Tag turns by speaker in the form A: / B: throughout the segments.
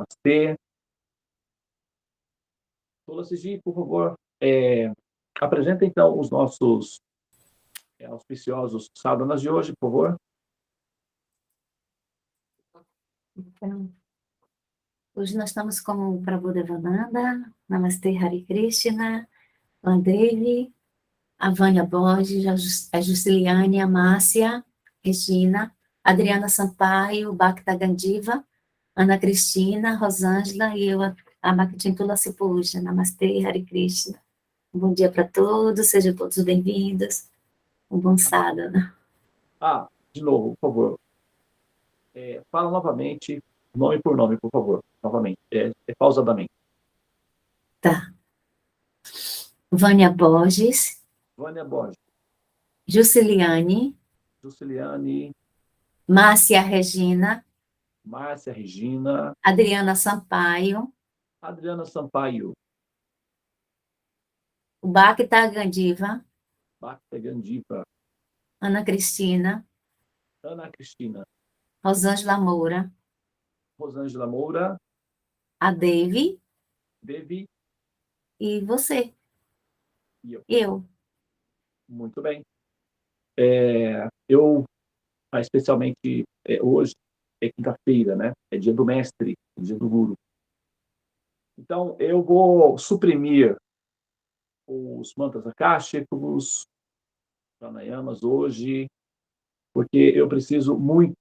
A: Namastê. Tulasi, por favor, apresenta então os nossos auspiciosos sadhanas de hoje, por favor.
B: Então, hoje nós estamos com o Prabhudevananda, Namastê Hare Krishna, o Andrei, a Vânia Borges, a Jusceliane, a Márcia, Regina, Adriana Sampaio, Bhakta Gandiva, Ana Cristina, Rosângela e eu, a Bhakti Tulasi Puja. Namastê Hare Krishna. Um bom dia para todos, sejam todos bem-vindos. Um bom sadhana.
A: De novo, por favor. Fala novamente, nome por nome, por favor. Novamente, pausadamente.
B: Tá. Vânia Borges.
A: Vânia Borges.
B: Jusceliane. Márcia Regina. Adriana Sampaio. O Bhakta Gandiva. Ana Cristina. Rosângela Moura. A Devi. E você.
A: E
B: eu.
A: Muito bem. Eu, especialmente hoje, é quinta-feira, né? É dia do mestre, dia do guru. Então, eu vou suprimir os mantras akáshicos, pranayamas hoje, porque eu preciso muito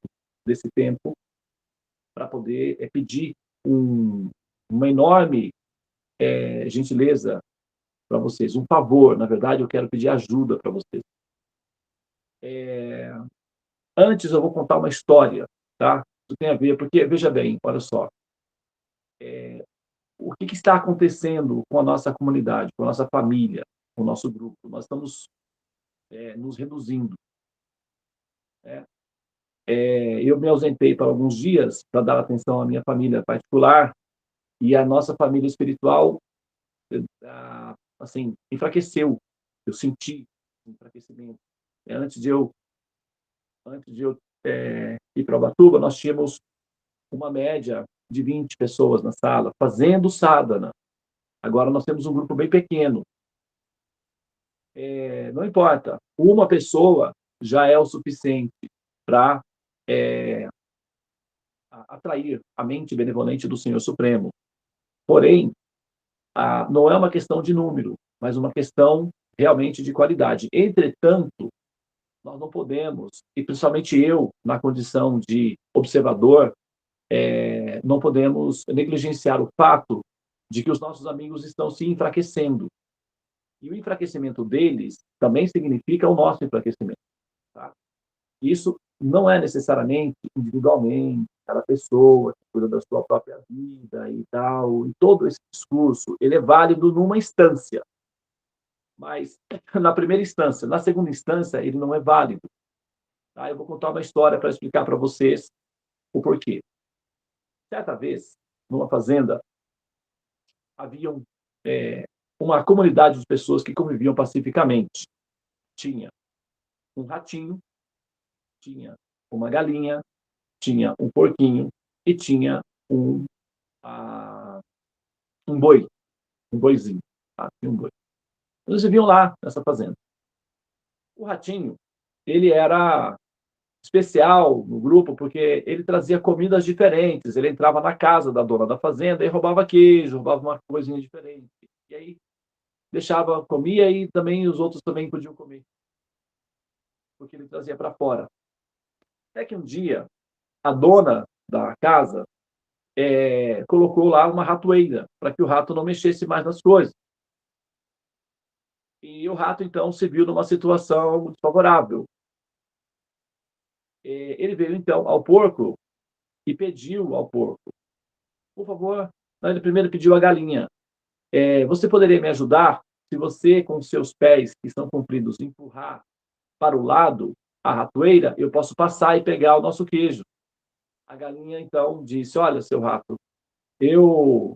A: desse tempo para poder pedir uma enorme gentileza para vocês, um favor, na verdade, eu quero pedir ajuda para vocês. Antes eu vou contar uma história, tá? Isso tem a ver, porque, veja bem, olha só, o que está acontecendo com a nossa comunidade, com a nossa família, com o nosso grupo? Nós estamos nos reduzindo. Eu me ausentei por alguns dias para dar atenção à minha família particular e a nossa família espiritual, assim, enfraqueceu. Eu senti enfraquecimento. Antes de eu ir para Ubatuba, nós tínhamos uma média de 20 pessoas na sala, fazendo sadhana. Agora nós temos um grupo bem pequeno. Não importa, uma pessoa já é o suficiente para atrair a mente benevolente do Senhor Supremo. Porém, não é uma questão de número, mas uma questão realmente de qualidade. Entretanto, nós não podemos, e principalmente eu, na condição de observador, não podemos negligenciar o fato de que os nossos amigos estão se enfraquecendo. E o enfraquecimento deles também significa o nosso enfraquecimento. Tá? Isso não é necessariamente individualmente, cada pessoa que cuida da sua própria vida e tal. E todo esse discurso, ele é válido numa instância. Mas, na primeira instância, na segunda instância, ele não é válido. Tá? Eu vou contar uma história para explicar para vocês o porquê. Certa vez, numa fazenda, havia uma comunidade de pessoas que conviviam pacificamente. Tinha um ratinho, tinha uma galinha, tinha um porquinho e tinha um boi, um boizinho. Tá? Tinha um boi. Eles viviam lá, nessa fazenda. O ratinho, ele era especial no grupo porque ele trazia comidas diferentes. Ele entrava na casa da dona da fazenda e roubava queijo, roubava uma coisinha diferente. E aí comia e também os outros também podiam comer. Porque ele trazia para fora. Até que um dia, a dona da casa colocou lá uma ratoeira para que o rato não mexesse mais nas coisas. E o rato, então, se viu numa situação desfavorável. Ele veio, então, ao porco e pediu ao porco, por favor, ele primeiro pediu à galinha, você poderia me ajudar se você, com os seus pés, que estão compridos, empurrar para o lado a ratoeira, eu posso passar e pegar o nosso queijo. A galinha, então, disse, olha, seu rato, eu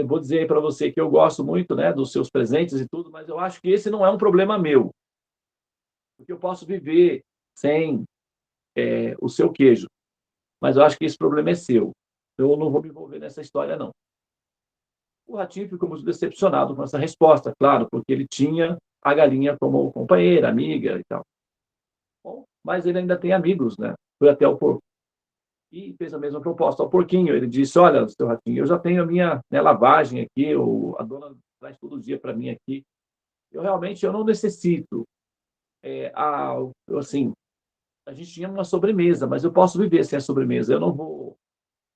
A: vou dizer para você que eu gosto muito, né, dos seus presentes e tudo, mas eu acho que esse não é um problema meu. Porque eu posso viver sem o seu queijo. Mas eu acho que esse problema é seu. eu não vou me envolver nessa história, não. O ratinho ficou muito decepcionado com essa resposta, claro, porque ele tinha a galinha como companheira, amiga e tal. Bom, mas ele ainda tem amigos, né? Foi até o porco e fez a mesma proposta ao porquinho. Ele disse: Olha, seu ratinho, eu já tenho a minha, né, lavagem aqui, a dona traz todo dia para mim aqui. Eu não necessito. É, assim, a gente tinha uma sobremesa, mas eu posso viver sem a sobremesa. Eu não vou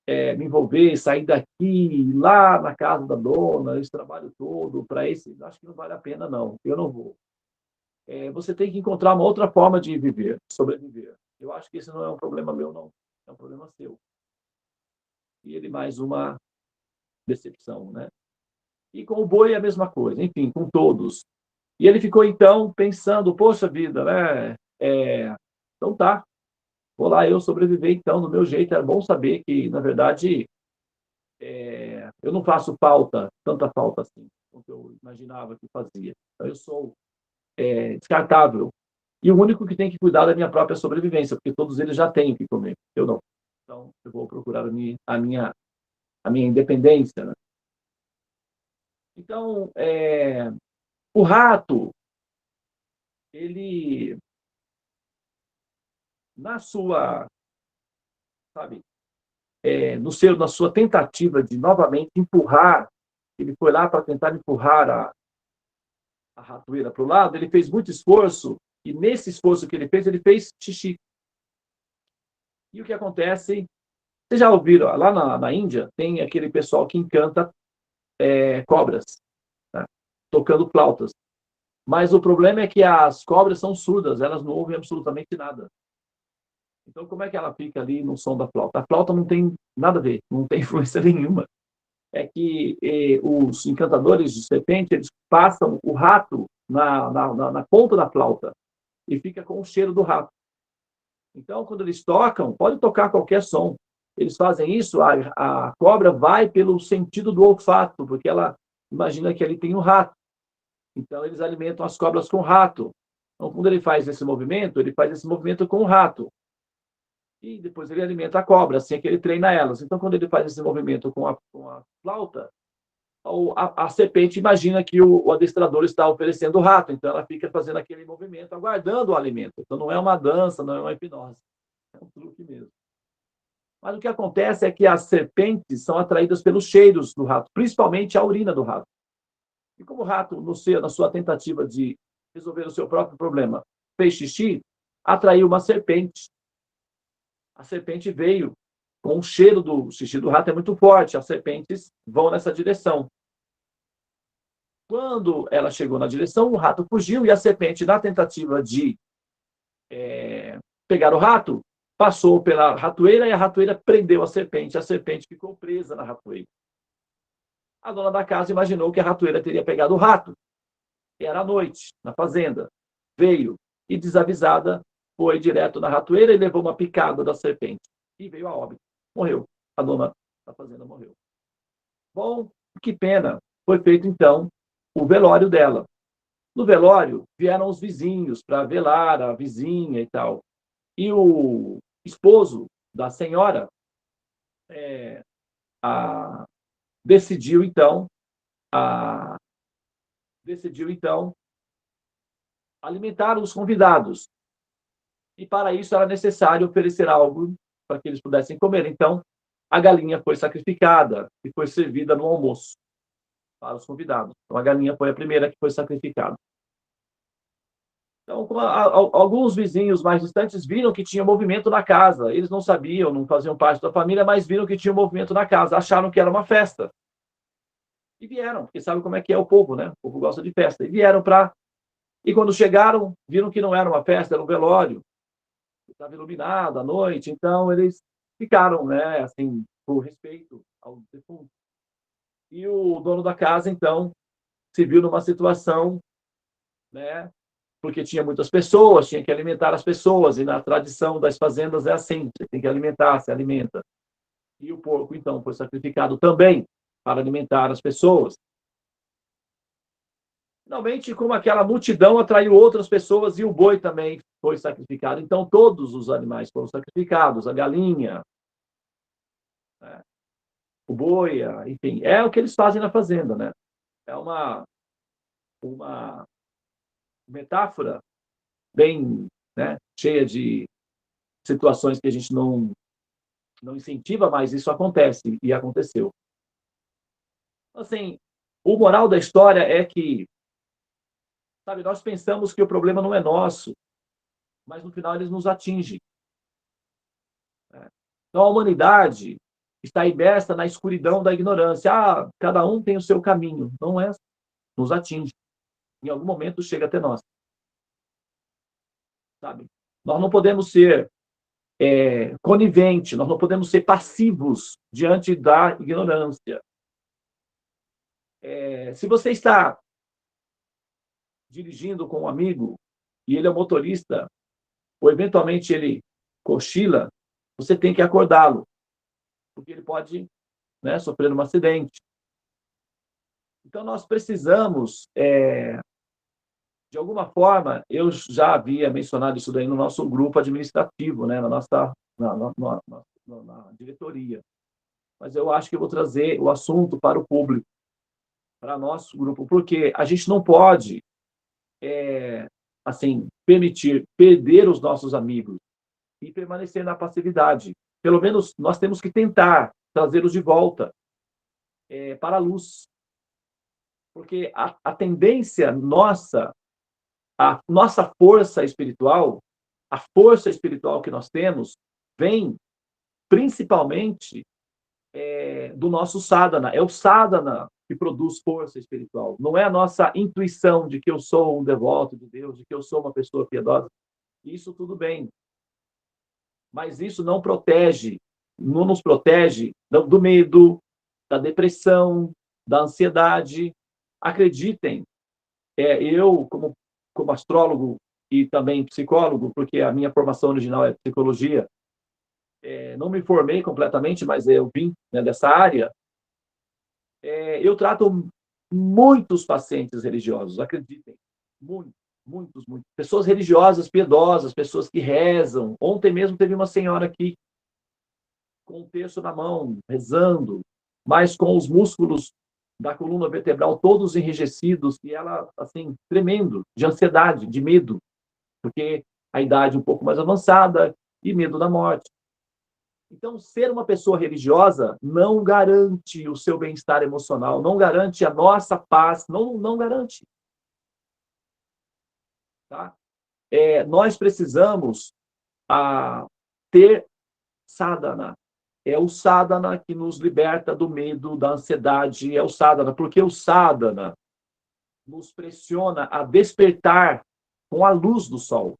A: me envolver, sair daqui, ir lá na casa da dona, esse trabalho todo, para esse. Acho que não vale a pena, não. Eu não vou. Você tem que encontrar uma outra forma de viver, sobreviver. Eu acho que esse não é um problema meu, não. É um problema seu. E ele mais uma decepção, né? E com o boi é a mesma coisa, enfim, com todos. E ele ficou então pensando, poxa vida, né? Então tá, vou lá eu sobreviver então do meu jeito. É bom saber que, na verdade, eu não faço falta, tanta falta assim, como eu imaginava que fazia. Então, eu sou descartável. E o único que tem que cuidar da minha própria sobrevivência, porque todos eles já têm o que comer, eu não. Então, eu vou procurar a minha independência, né? Então, o rato, ele, na sua, sabe, na sua tentativa de novamente empurrar, ele foi lá para tentar empurrar a ratoeira para o lado, ele fez muito esforço, e nesse esforço que ele fez xixi. E o que acontece? Vocês já ouviram, lá na Índia, tem aquele pessoal que encanta cobras, né, tocando flautas. Mas o problema é que as cobras são surdas, elas não ouvem absolutamente nada. Então, como é que ela fica ali no som da flauta? A flauta não tem nada a ver, não tem influência nenhuma. É que os encantadores de serpente, eles passam o rato na ponta da flauta e fica com o cheiro do rato. Então, quando eles tocam, pode tocar qualquer som. Eles fazem isso, a cobra vai pelo sentido do olfato, porque ela imagina que ali tem um rato. Então, eles alimentam as cobras com rato. Então, quando ele faz esse movimento, ele faz esse movimento com o rato. E depois ele alimenta a cobra, assim é que ele treina elas. Então, quando ele faz esse movimento com a flauta, a serpente imagina que o adestrador está oferecendo o rato, então ela fica fazendo aquele movimento, aguardando o alimento. Então, não é uma dança, não é uma hipnose, é um truque mesmo. Mas o que acontece é que as serpentes são atraídas pelos cheiros do rato, principalmente a urina do rato. E como o rato, na sua tentativa de resolver o seu próprio problema, fez xixi, atraiu uma serpente. A serpente veio com o cheiro do xixi do rato, é muito forte, as serpentes vão nessa direção. Quando ela chegou na direção, o rato fugiu e a serpente, na tentativa de pegar o rato, passou pela ratoeira e a ratoeira prendeu a serpente ficou presa na ratoeira. A dona da casa imaginou que a ratoeira teria pegado o rato. Era à noite, na fazenda. Veio e, desavisada, foi direto na ratoeira e levou uma picada da serpente. E veio a óbito. Morreu. A dona da fazenda morreu. Bom, que pena. Foi feito, então, o velório dela. No velório, vieram os vizinhos para velar a vizinha e tal. E o esposo da senhora a, decidiu, então, a, decidiu, então, alimentar os convidados. E, para isso, era necessário oferecer algo para que eles pudessem comer. Então, a galinha foi sacrificada e foi servida no almoço para os convidados. Então, a galinha foi a primeira que foi sacrificada. Então, alguns vizinhos mais distantes viram que tinha movimento na casa. Eles não sabiam, não faziam parte da família, mas viram que tinha movimento na casa. Acharam que era uma festa. E vieram, porque sabe como é que é o povo, né? O povo gosta de festa. E vieram para... E quando chegaram, viram que não era uma festa, era um velório. Estava iluminado à noite. Então, eles ficaram, né? Assim, por respeito ao defunto. E o dono da casa, então, se viu numa situação, né? Porque tinha muitas pessoas, tinha que alimentar as pessoas, e na tradição das fazendas é assim, você tem que alimentar, se alimenta. E o porco, então, foi sacrificado também para alimentar as pessoas. Finalmente, como aquela multidão atraiu outras pessoas, e o boi também foi sacrificado. Então, todos os animais foram sacrificados, a galinha, né? o boi, enfim, é o que eles fazem na fazenda, né? É uma metáfora bem, né, cheia de situações que a gente não incentiva, mas isso acontece e aconteceu. Assim, o moral da história é que, sabe, nós pensamos que o problema não é nosso, mas no final eles nos atingem, né? Então a humanidade está imersa na escuridão da ignorância. Cada um tem o seu caminho. Não é, nos atinge. Em algum momento chega até nós, sabe? Nós não podemos ser coniventes, nós não podemos ser passivos diante da ignorância. Se você está dirigindo com um amigo e ele é motorista, ou eventualmente ele cochila, você tem que acordá-lo, porque ele pode, né, sofrer um acidente. Então, nós precisamos, de alguma forma, eu já havia mencionado isso daí no nosso grupo administrativo, né, na diretoria, mas eu acho que eu vou trazer o assunto para o público, para nosso grupo, porque a gente não pode, assim, permitir perder os nossos amigos e permanecer na passividade. Pelo menos nós temos que tentar trazê-los de volta para a luz, porque a tendência nossa, a nossa força espiritual, a força espiritual que nós temos, vem principalmente do nosso sadhana. É o sadhana que produz força espiritual. Não é a nossa intuição de que eu sou um devoto de Deus, de que eu sou uma pessoa piedosa. Isso tudo bem. Mas isso não protege, não nos protege do medo, da depressão, da ansiedade. Acreditem, eu, como astrólogo e também psicólogo, porque a minha formação original é psicologia, não me formei completamente, mas eu vim, né, dessa área. Eu trato muitos pacientes religiosos, acreditem, muitos, muitos, muitos. Pessoas religiosas, piedosas, pessoas que rezam. Ontem mesmo teve uma senhora aqui com um terço na mão, rezando, mas com os músculos da coluna vertebral todos enrijecidos, e ela, assim, tremendo, de ansiedade, de medo, porque a idade um pouco mais avançada e medo da morte. Então, ser uma pessoa religiosa não garante o seu bem-estar emocional, não garante a nossa paz, não garante. Tá? Nós precisamos ter sadhana. É o sadhana que nos liberta do medo, da ansiedade, é o sadhana, porque o sadhana nos pressiona a despertar com a luz do sol.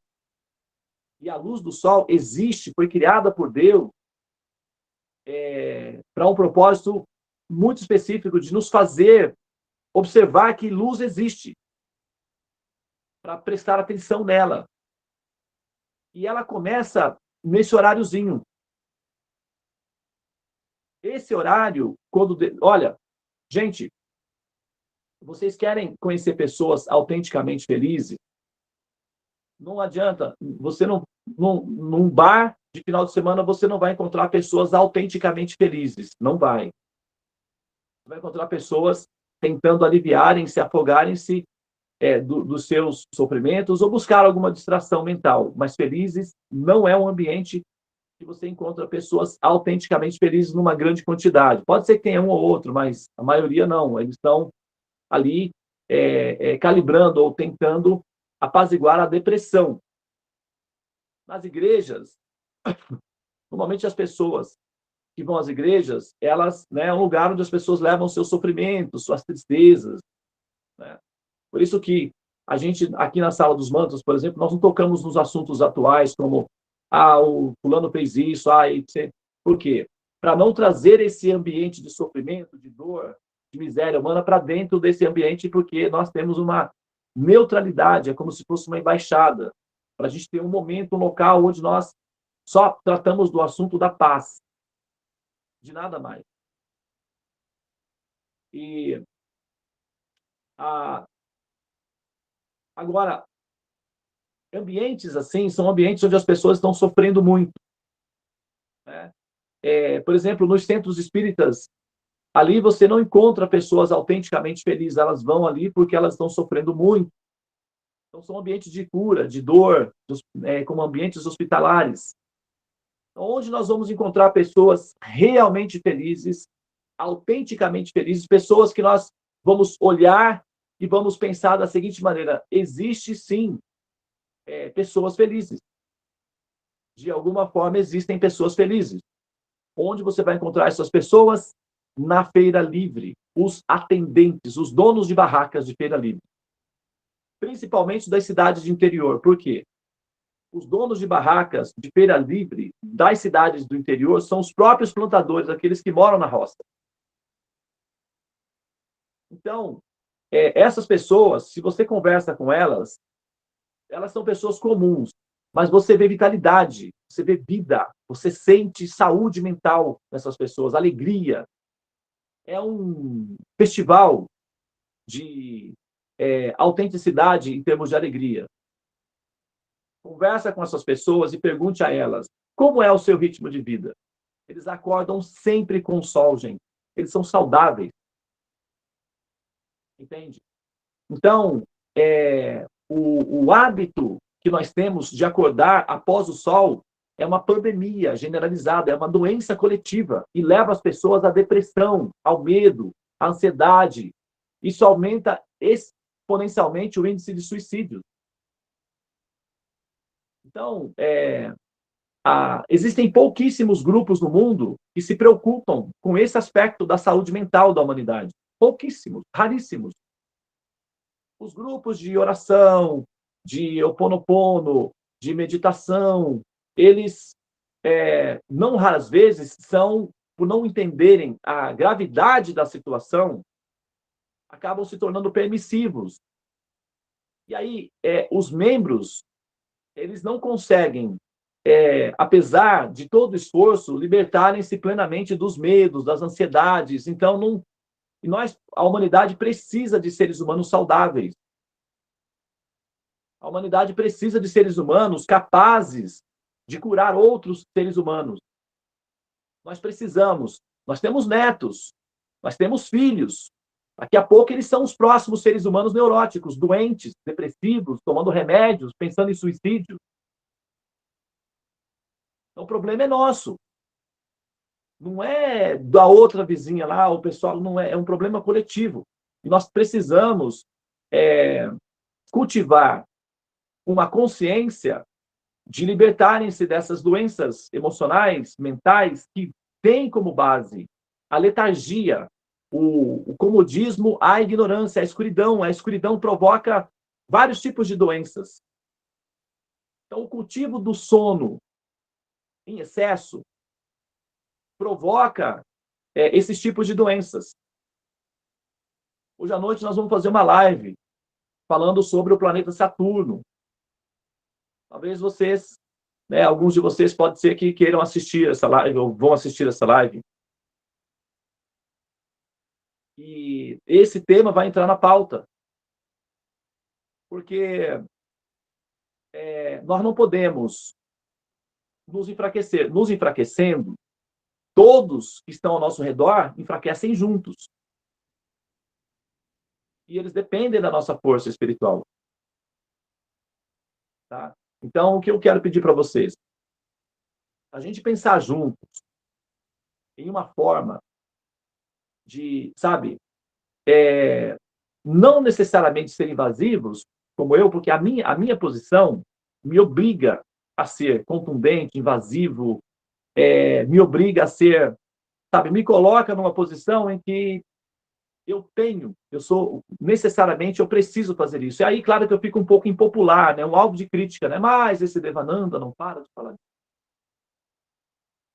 A: E a luz do sol existe, foi criada por Deus para um propósito muito específico de nos fazer observar que luz existe, para prestar atenção nela. E ela começa nesse horáriozinho. Esse horário, olha, gente, vocês querem conhecer pessoas autenticamente felizes? Não adianta, você num bar de final de semana, você não vai encontrar pessoas autenticamente felizes. Não vai. Você vai encontrar pessoas tentando aliviarem-se, afogarem-se dos seus sofrimentos ou buscar alguma distração mental. Mas felizes não é um ambiente que você encontra pessoas autenticamente felizes numa grande quantidade. Pode ser que tenha um ou outro, mas a maioria não. Eles estão ali calibrando ou tentando apaziguar a depressão. Nas igrejas, normalmente as pessoas que vão às igrejas, elas, né, é um lugar onde as pessoas levam seus sofrimentos, suas tristezas, né? Por isso que a gente, aqui na Sala dos Mantos, por exemplo, nós não tocamos nos assuntos atuais, como o fulano fez isso, etc. Por quê? Para não trazer esse ambiente de sofrimento, de dor, de miséria humana para dentro desse ambiente, porque nós temos uma neutralidade, é como se fosse uma embaixada, para a gente ter um momento, um local onde nós só tratamos do assunto da paz, de nada mais. E agora, ambientes assim são ambientes onde as pessoas estão sofrendo muito, né? Por exemplo, nos centros espíritas, Ali você não encontra pessoas autenticamente felizes, elas vão ali porque elas estão sofrendo muito. Então, são ambientes de cura, de dor, como ambientes hospitalares. Então, onde nós vamos encontrar pessoas realmente felizes, autenticamente felizes, pessoas que nós vamos olhar e vamos pensar da seguinte maneira: existe sim pessoas felizes. De alguma forma, existem pessoas felizes. Onde você vai encontrar essas pessoas? Na feira livre. Os atendentes, os donos de barracas de feira livre. Principalmente das cidades de interior. Por quê? Os donos de barracas de feira livre das cidades do interior são os próprios plantadores, aqueles que moram na roça. Então, essas pessoas, se você conversa com elas, elas são pessoas comuns, mas você vê vitalidade, você vê vida, você sente saúde mental nessas pessoas, alegria. É um festival de autenticidade em termos de alegria. Conversa com essas pessoas e pergunte a elas como é o seu ritmo de vida. Eles acordam sempre com o sol, gente. Eles são saudáveis. Entende? Então, o hábito que nós temos de acordar após o sol é uma pandemia generalizada, é uma doença coletiva e leva as pessoas à depressão, ao medo, à ansiedade. Isso aumenta exponencialmente o índice de suicídio. Então, existem pouquíssimos grupos no mundo que se preocupam com esse aspecto da saúde mental da humanidade. Pouquíssimos, raríssimos. Os grupos de oração, de Ho Oponopono, de meditação, eles, não raras vezes, são, por não entenderem a gravidade da situação, acabam se tornando permissivos. E aí, os membros, eles não conseguem, apesar de todo o esforço, libertarem-se plenamente dos medos, das ansiedades. Então, não, e a humanidade precisa de seres humanos saudáveis. A humanidade precisa de seres humanos capazes de curar outros seres humanos. Nós precisamos. Nós temos netos, nós temos filhos. Daqui a pouco eles são os próximos seres humanos neuróticos, doentes, depressivos, tomando remédios, pensando em suicídio. Então, o problema é nosso. Não é da outra vizinha lá, o pessoal, não é um problema coletivo. E nós precisamos cultivar uma consciência de libertarem-se dessas doenças emocionais, mentais, que têm como base a letargia, o comodismo, a ignorância, a escuridão. A escuridão provoca vários tipos de doenças. Então, o cultivo do sono em excesso provoca esses tipos de doenças. Hoje à noite nós vamos fazer uma live falando sobre o planeta Saturno. Talvez vocês, alguns de vocês pode ser que queiram assistir essa live ou vão assistir essa live. E esse tema vai entrar na pauta. Porque nós não podemos nos enfraquecer. Nos enfraquecendo, todos que estão ao nosso redor enfraquecem juntos. E eles dependem da nossa força espiritual. Tá? Então, o que eu quero pedir para vocês? A gente pensar juntos em uma forma de, sabe, não necessariamente ser invasivos, como eu, porque a minha posição me obriga a ser contundente, invasivo, me obriga a ser, sabe, me coloca numa posição em que eu preciso fazer isso. E aí, claro que eu fico um pouco impopular, né? Um alvo de crítica, né? Mas esse Devananda não para de falar.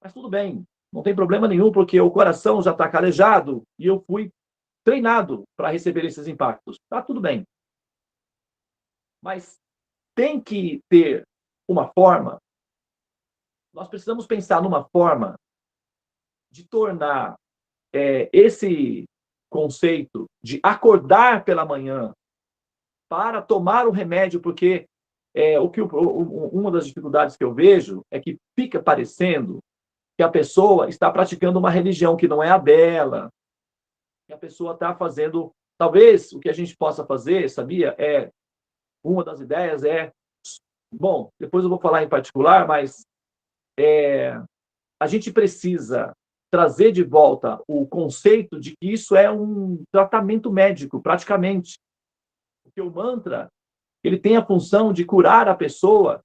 A: Mas tudo bem, não tem problema nenhum, porque o coração já está calejado e eu fui treinado para receber esses impactos. Tá tudo bem. Mas tem que ter uma forma, nós precisamos pensar numa forma de tornar esse conceito de acordar pela manhã para tomar o remédio, porque uma das dificuldades que eu vejo é que fica parecendo que a pessoa está praticando uma religião que não é a dela, que a pessoa está fazendo. Talvez o que a gente possa fazer, sabia, uma das ideias bom, depois eu vou falar em particular, mas a gente precisa trazer de volta o conceito de que isso é um tratamento médico, praticamente. Porque o mantra, ele tem a função de curar a pessoa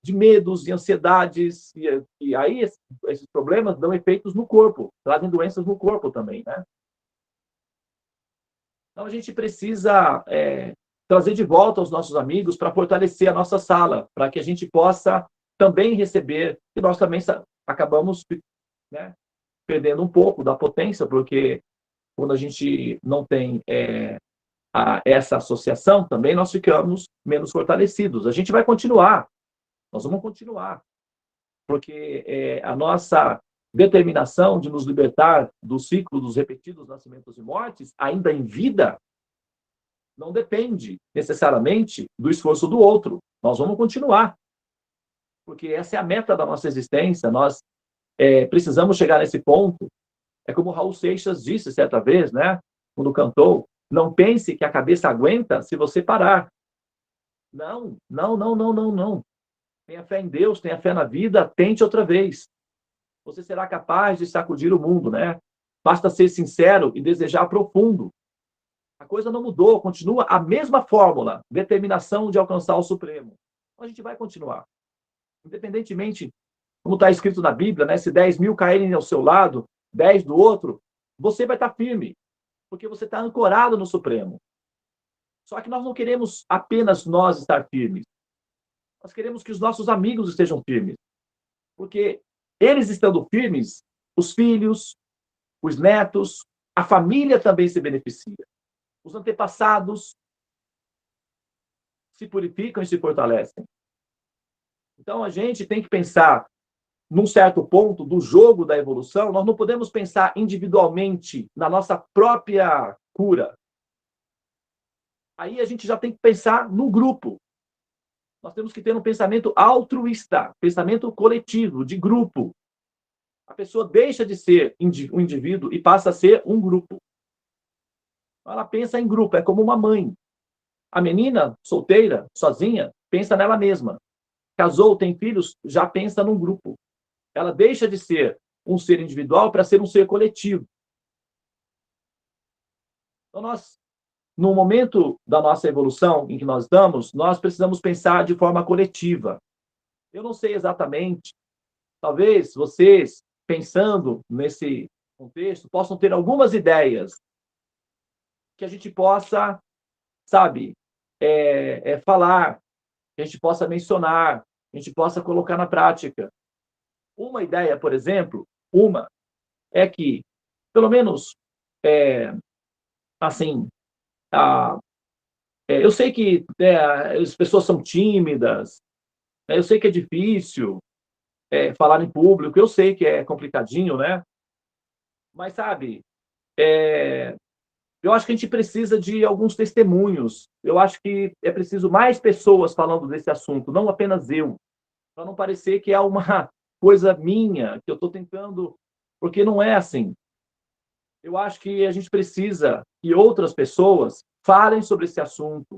A: de medos e ansiedades, e aí esses problemas dão efeitos no corpo, trazem doenças no corpo também, né? Então a gente precisa trazer de volta os nossos amigos para fortalecer a nossa sala, para que a gente possa também receber, e nós também acabamos, né, perdendo um pouco da potência, porque quando a gente não tem essa associação, também nós ficamos menos fortalecidos. A gente vai continuar, nós vamos continuar, porque a nossa determinação de nos libertar do ciclo dos repetidos nascimentos e mortes, ainda em vida, não depende necessariamente do esforço do outro. Nós vamos continuar, porque essa é a meta da nossa existência. Nós precisamos chegar nesse ponto. É como o Raul Seixas disse certa vez, né, quando cantou: não pense que a cabeça aguenta se você parar. Não, não, não, não, não, não. Tenha fé em Deus, tenha fé na vida, tente outra vez. Você será capaz de sacudir o mundo, né? Basta ser sincero e desejar profundo. A coisa não mudou, continua a mesma fórmula, determinação de alcançar o Supremo. Então a gente vai continuar. Independentemente, como está escrito na Bíblia, né? Se 10.000 caírem ao seu lado, 10 do outro, você vai estar firme, porque você está ancorado no Supremo. Só que nós não queremos apenas nós estar firmes. Nós queremos que os nossos amigos estejam firmes. Porque eles estando firmes, os filhos, os netos, a família também se beneficia. Os antepassados se purificam e se fortalecem. Então, a gente tem que pensar, num certo ponto do jogo da evolução, nós não podemos pensar individualmente na nossa própria cura. Aí a gente já tem que pensar no grupo. Nós temos que ter um pensamento altruísta, pensamento coletivo, de grupo. A pessoa deixa de ser um indivíduo e passa a ser um grupo. Ela pensa em grupo, é como uma mãe. A menina solteira, sozinha, pensa nela mesma. Casou, tem filhos, já pensa num grupo. Ela deixa de ser um ser individual para ser um ser coletivo. Então, no momento da nossa evolução em que nós estamos, nós precisamos pensar de forma coletiva. Eu não sei exatamente, talvez vocês, pensando nesse contexto, possam ter algumas ideias que a gente possa, sabe, falar, que a gente possa mencionar, que a gente possa colocar na prática. Uma ideia, por exemplo, é que, pelo menos, assim, eu sei que as pessoas são tímidas, né, eu sei que é difícil falar em público, eu sei que é complicadinho, né? Mas, sabe, eu acho que a gente precisa de alguns testemunhos. Eu acho que é preciso mais pessoas falando desse assunto, não apenas eu, para não parecer que é uma coisa minha, que eu estou tentando, porque não é assim. Eu acho que a gente precisa que outras pessoas falem sobre esse assunto.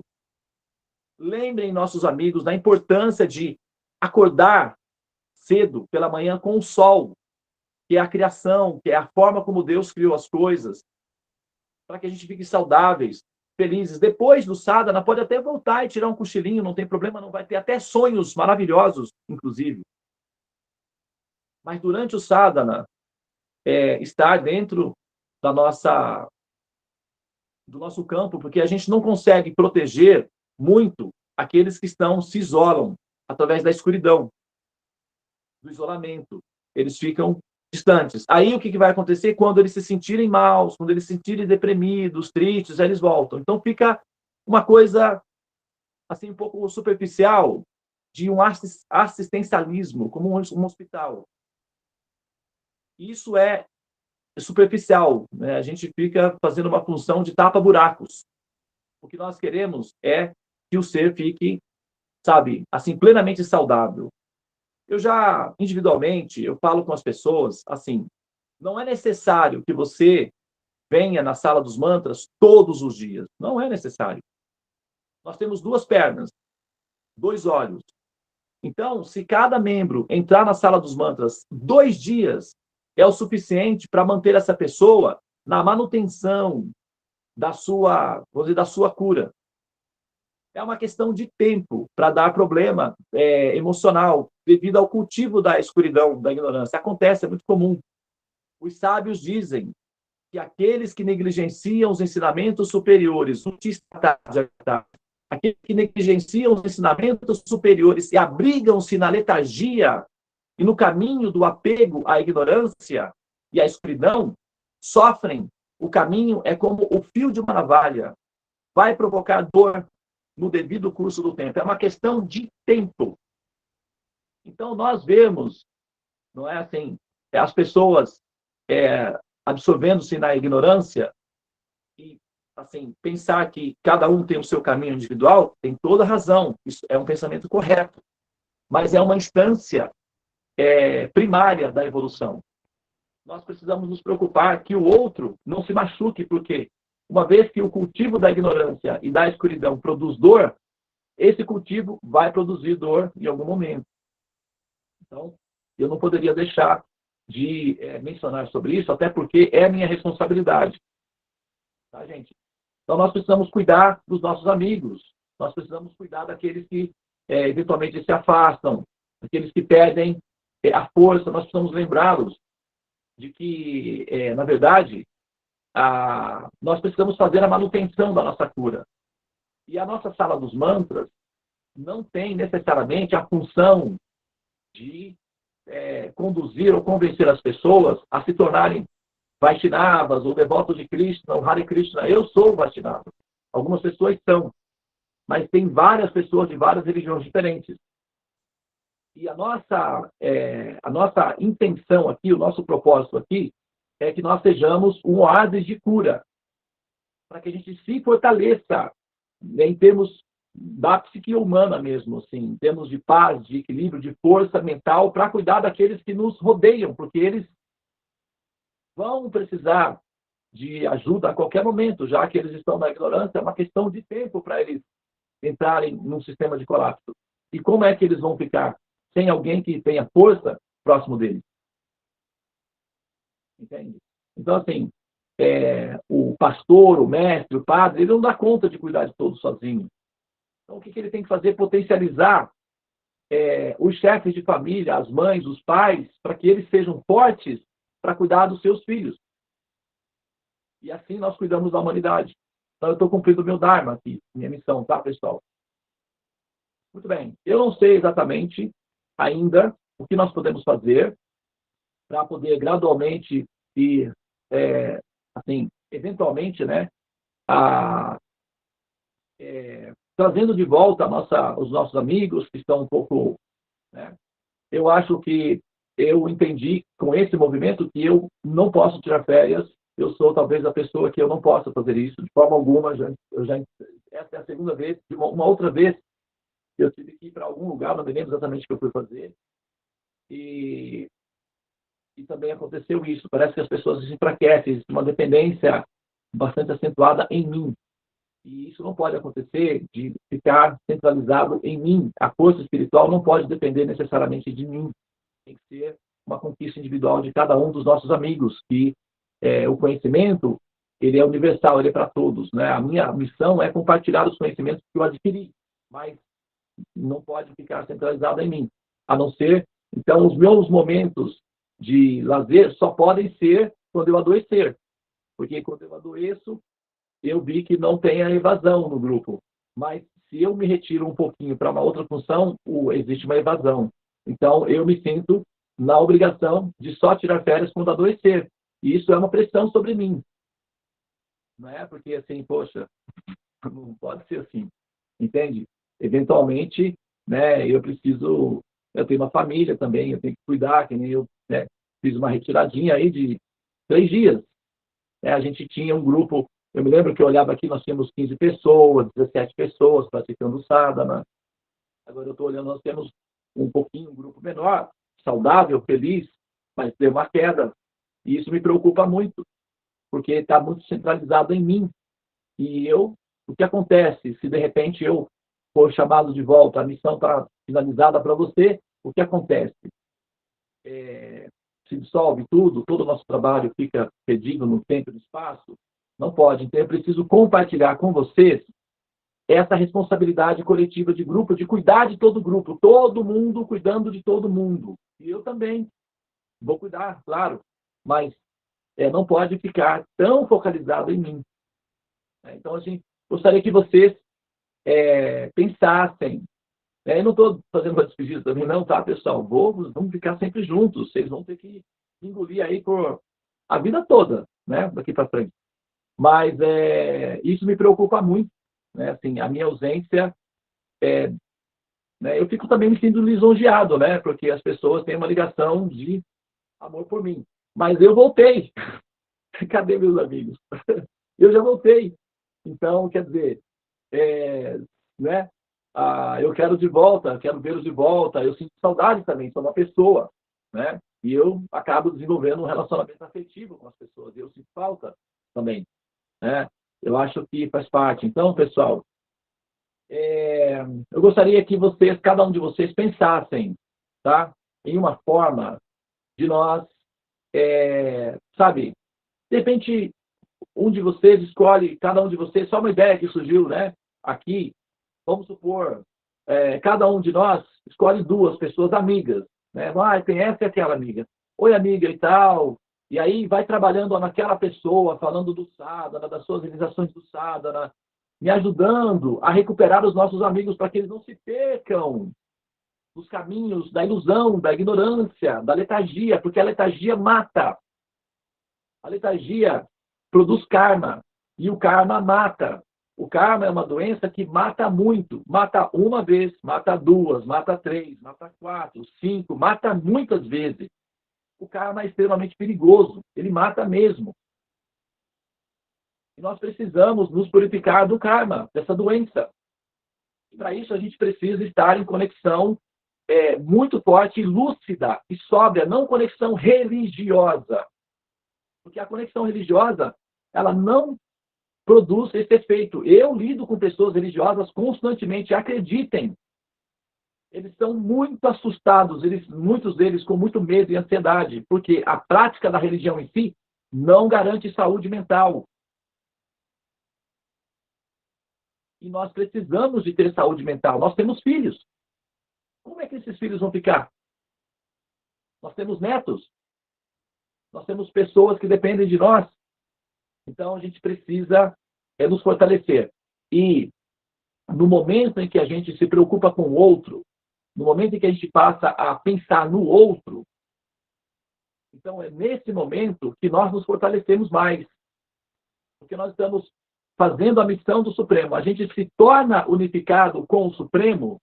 A: Lembrem nossos amigos da importância de acordar cedo pela manhã com o sol, que é a criação, que é a forma como Deus criou as coisas, para que a gente fique saudáveis, felizes. Depois do sadhana, pode até voltar e tirar um cochilinho, não tem problema, não vai ter até sonhos maravilhosos, inclusive. Mas durante o sadhana, estar dentro do nosso campo, porque a gente não consegue proteger muito aqueles que se isolam através da escuridão, do isolamento. Eles ficam distantes. Aí o que vai acontecer? Quando eles se sentirem maus, quando eles se sentirem deprimidos, tristes, aí eles voltam. Então fica uma coisa assim um pouco superficial de um assistencialismo, como um hospital. Isso é superficial, né? A gente fica fazendo uma função de tapa-buracos. O que nós queremos é que o ser fique, sabe, assim, plenamente saudável. Eu já, individualmente, eu falo com as pessoas, assim, não é necessário que você venha na sala dos mantras todos os dias. Não é necessário. Nós temos 2 pernas, 2 olhos. Então, se cada membro entrar na sala dos mantras 2 dias, é o suficiente para manter essa pessoa na manutenção da sua, vamos dizer, da sua cura. É uma questão de tempo para dar problema emocional devido ao cultivo da escuridão, da ignorância. Acontece, é muito comum. Os sábios dizem que aqueles que negligenciam os ensinamentos superiores, aqueles que negligenciam os ensinamentos superiores e abrigam-se na letargia e no caminho do apego à ignorância e à escuridão, sofrem. O caminho é como o fio de uma navalha. Vai provocar dor no devido curso do tempo. É uma questão de tempo. Então, nós vemos, não é assim, as pessoas absorvendo-se na ignorância e, assim, pensar que cada um tem o seu caminho individual, tem toda razão. Isso é um pensamento correto. Mas é uma instância primária da evolução. Nós precisamos nos preocupar que o outro não se machuque, porque uma vez que o cultivo da ignorância e da escuridão produz dor, esse cultivo vai produzir dor em algum momento. Então, eu não poderia deixar de mencionar sobre isso, até porque é minha responsabilidade. Tá, gente? Então, nós precisamos cuidar dos nossos amigos, nós precisamos cuidar daqueles que eventualmente se afastam, daqueles que perdem a força, nós precisamos lembrá-los de que, na verdade, nós precisamos fazer a manutenção da nossa cura. E a nossa sala dos mantras não tem necessariamente a função de conduzir ou convencer as pessoas a se tornarem Vaishnavas ou devotos de Krishna, ou Hare Krishna. Eu sou Vaishnava. Algumas pessoas são, mas tem várias pessoas de várias religiões diferentes. E a nossa intenção aqui, o nosso propósito aqui, é que nós sejamos um oásis de cura, para que a gente se fortaleça em termos da psique humana mesmo, assim, em termos de paz, de equilíbrio, de força mental, para cuidar daqueles que nos rodeiam, porque eles vão precisar de ajuda a qualquer momento, já que eles estão na ignorância, é uma questão de tempo para eles entrarem num sistema de colapso. E como é que eles vão ficar sem alguém que tenha força próximo deles? Entende? Então, assim, o pastor, o mestre, o padre, ele não dá conta de cuidar de todos sozinho. Então, o que ele tem que fazer? Potencializar os chefes de família, as mães, os pais, para que eles sejam fortes para cuidar dos seus filhos. E assim nós cuidamos da humanidade. Então, eu estou cumprindo o meu Dharma aqui, minha missão, tá, pessoal? Muito bem. Eu não sei exatamente ainda o que nós podemos fazer para poder gradualmente ir, assim, eventualmente, né, trazendo de volta os nossos amigos que estão um pouco, né? Eu acho que eu entendi com esse movimento que eu não posso tirar férias. Eu sou talvez a pessoa que eu não possa fazer isso de forma alguma. Essa é a segunda vez. Uma outra vez eu tive que ir para algum lugar, não me lembro exatamente o que eu fui fazer. E também aconteceu isso. Parece que as pessoas se enfraquecem, existe uma dependência bastante acentuada em mim. E isso não pode acontecer de ficar centralizado em mim. A força espiritual não pode depender necessariamente de mim. Tem que ser uma conquista individual de cada um dos nossos amigos, que o conhecimento, ele é universal, ele é para todos, né? A minha missão é compartilhar os conhecimentos que eu adquiri, mas não pode ficar centralizado em mim, a não ser, então, os meus momentos de lazer só podem ser quando eu adoecer, porque quando eu adoeço, eu vi que não tem a evasão no grupo, mas se eu me retiro um pouquinho para uma outra função, existe uma evasão. Então, eu me sinto na obrigação de só tirar férias quando adoecer. E isso é uma pressão sobre mim. Não é? Porque, assim, poxa, não pode ser assim. Entende? Eventualmente, né, eu tenho uma família também, eu tenho que cuidar, que nem eu, né, fiz uma retiradinha aí de 3 dias. A gente tinha um grupo, eu me lembro que eu olhava aqui, nós tínhamos 15 pessoas, 17 pessoas praticando sadhana. Agora eu estou olhando, nós temos um grupo menor, saudável, feliz, mas deu uma queda. E isso me preocupa muito, porque está muito centralizado em mim. E o que acontece se de repente eu for chamado de volta, a missão está finalizada para você, o que acontece? Se dissolve tudo, todo o nosso trabalho fica perdido no tempo e no espaço? Não pode. Então, eu preciso compartilhar com vocês essa responsabilidade coletiva de grupo, de cuidar de todo o grupo, todo mundo cuidando de todo mundo. E eu também vou cuidar, claro, mas não pode ficar tão focalizado em mim. Então, assim, gostaria que vocês pensassem. Eu não estou fazendo uma despedida também, não, tá, pessoal? Vamos ficar sempre juntos. Vocês vão ter que engolir aí por a vida toda, né? Daqui para frente. Mas isso me preocupa muito, né? Assim, a minha ausência, né? Eu fico também me sentindo lisonjeado, né? Porque as pessoas têm uma ligação de amor por mim. Mas eu voltei. Cadê meus amigos? Eu já voltei. Então, quer dizer, né? Eu quero de volta, quero vê-los de volta. Eu sinto saudade também, sou uma pessoa, né? E eu acabo desenvolvendo um relacionamento afetivo com as pessoas. E eu sinto falta também, né? Eu acho que faz parte. Então, pessoal, eu gostaria que vocês, cada um de vocês, pensassem, tá? Em uma forma de nós, sabe? De repente, um de vocês escolhe, cada um de vocês, só uma ideia que surgiu, né? Aqui, vamos supor, cada um de nós escolhe duas pessoas amigas, né? Tem essa e aquela amiga. Oi, amiga e tal. E aí vai trabalhando naquela pessoa, falando do sadhana, das suas realizações do sadhana, me ajudando a recuperar os nossos amigos para que eles não se percam nos caminhos da ilusão, da ignorância, da letargia, porque a letargia mata. A letargia produz karma, e o karma mata. O karma é uma doença que mata muito. Mata uma vez, mata duas, mata três, mata quatro, cinco, mata muitas vezes. O karma é extremamente perigoso. Ele mata mesmo. E nós precisamos nos purificar do karma, dessa doença. E para isso a gente precisa estar em conexão muito forte, lúcida e sóbria, não conexão religiosa. Porque a conexão religiosa, ela não produz esse efeito. Eu lido com pessoas religiosas constantemente, acreditem. Eles estão muito assustados, muitos deles com muito medo e ansiedade, porque a prática da religião em si não garante saúde mental. E nós precisamos de ter saúde mental. Nós temos filhos. Como é que esses filhos vão ficar? Nós temos netos. Nós temos pessoas que dependem de nós. Então, a gente precisa nos fortalecer. E no momento em que a gente se preocupa com o outro, no momento em que a gente passa a pensar no outro, então é nesse momento que nós nos fortalecemos mais. Porque nós estamos fazendo a missão do Supremo. A gente se torna unificado com o Supremo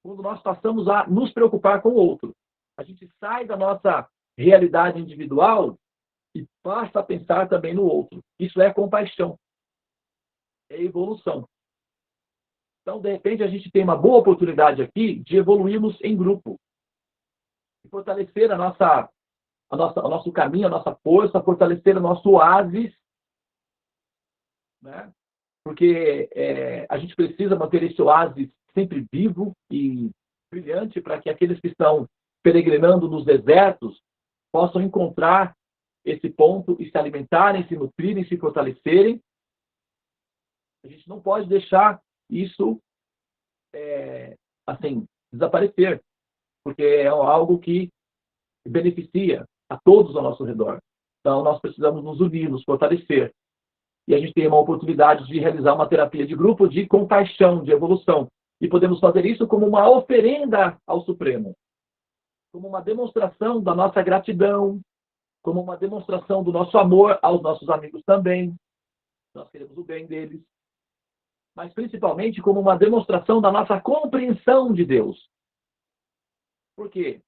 A: quando nós passamos a nos preocupar com o outro. A gente sai da nossa realidade individual e passa a pensar também no outro. Isso é compaixão. É evolução. Então, de repente, a gente tem uma boa oportunidade aqui de evoluirmos em grupo. De fortalecer o nosso caminho, a nossa força, fortalecer o nosso oásis, né? Porque a gente precisa manter esse oásis sempre vivo e brilhante para que aqueles que estão peregrinando nos desertos possam encontrar esse ponto e se alimentarem, se nutrirem, se fortalecerem. A gente não pode deixar isso assim desaparecer, porque é algo que beneficia a todos ao nosso redor. Então, nós precisamos nos unir, nos fortalecer. E a gente tem uma oportunidade de realizar uma terapia de grupo de compaixão, de evolução. E podemos fazer isso como uma oferenda ao Supremo, como uma demonstração da nossa gratidão, como uma demonstração do nosso amor aos nossos amigos também. Nós queremos o bem deles. Mas principalmente como uma demonstração da nossa compreensão de Deus. Porque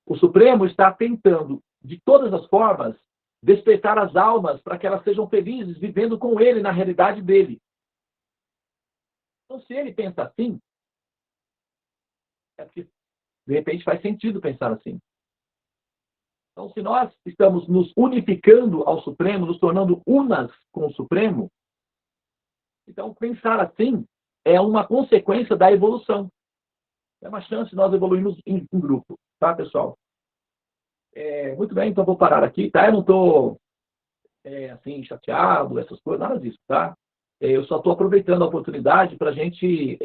A: o Supremo está tentando, de todas as formas, despertar as almas para que elas sejam felizes vivendo com ele na realidade dele. Então, se ele pensa assim, é porque, de repente, faz sentido pensar assim. Então, se nós estamos nos unificando ao Supremo, nos tornando unas com o Supremo, então pensar assim é uma consequência da evolução. É uma chance de nós evoluirmos em grupo, tá, pessoal? Muito bem, então vou parar aqui, tá? Eu não estou assim, chateado, essas coisas, nada disso, tá? Eu só estou aproveitando a oportunidade para a gente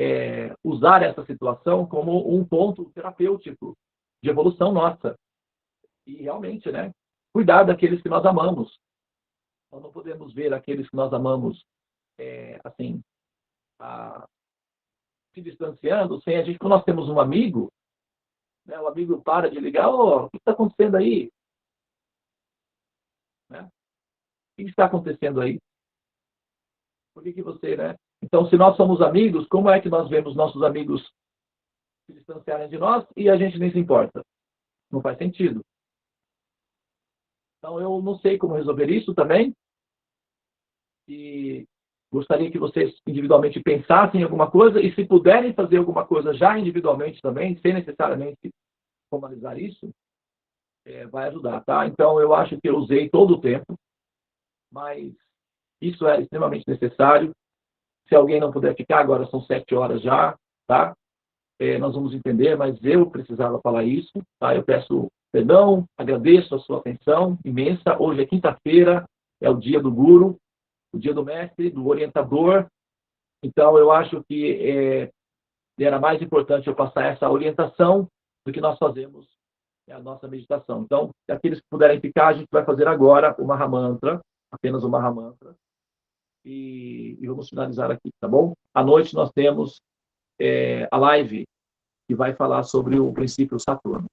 A: usar essa situação como um ponto terapêutico de evolução nossa. E realmente, né? Cuidar daqueles que nós amamos. Nós não podemos ver aqueles que nós amamos, assim, se distanciando, sem a gente, quando nós temos um amigo, né, o amigo para de ligar, o que está acontecendo aí? Né? O que está acontecendo aí? Por que você, né? Então, se nós somos amigos, como é que nós vemos nossos amigos se distanciarem de nós e a gente nem se importa? Não faz sentido. Então, eu não sei como resolver isso também. E gostaria que vocês individualmente pensassem em alguma coisa e se puderem fazer alguma coisa já individualmente também, sem necessariamente formalizar isso, vai ajudar, tá? Então, eu acho que eu usei todo o tempo, mas isso é extremamente necessário. Se alguém não puder ficar, agora são 7 horas já, tá? Nós vamos entender, mas eu precisava falar isso, tá? Eu peço perdão, agradeço a sua atenção imensa. Hoje é quinta-feira, é o dia do guru, o dia do mestre, do orientador. Então, eu acho que era mais importante eu passar essa orientação do que nós fazemos a nossa meditação. Então, aqueles que puderem ficar, a gente vai fazer agora o Mahamantra, apenas o Mahamantra, e vamos finalizar aqui, tá bom? À noite nós temos a live que vai falar sobre o princípio Saturno.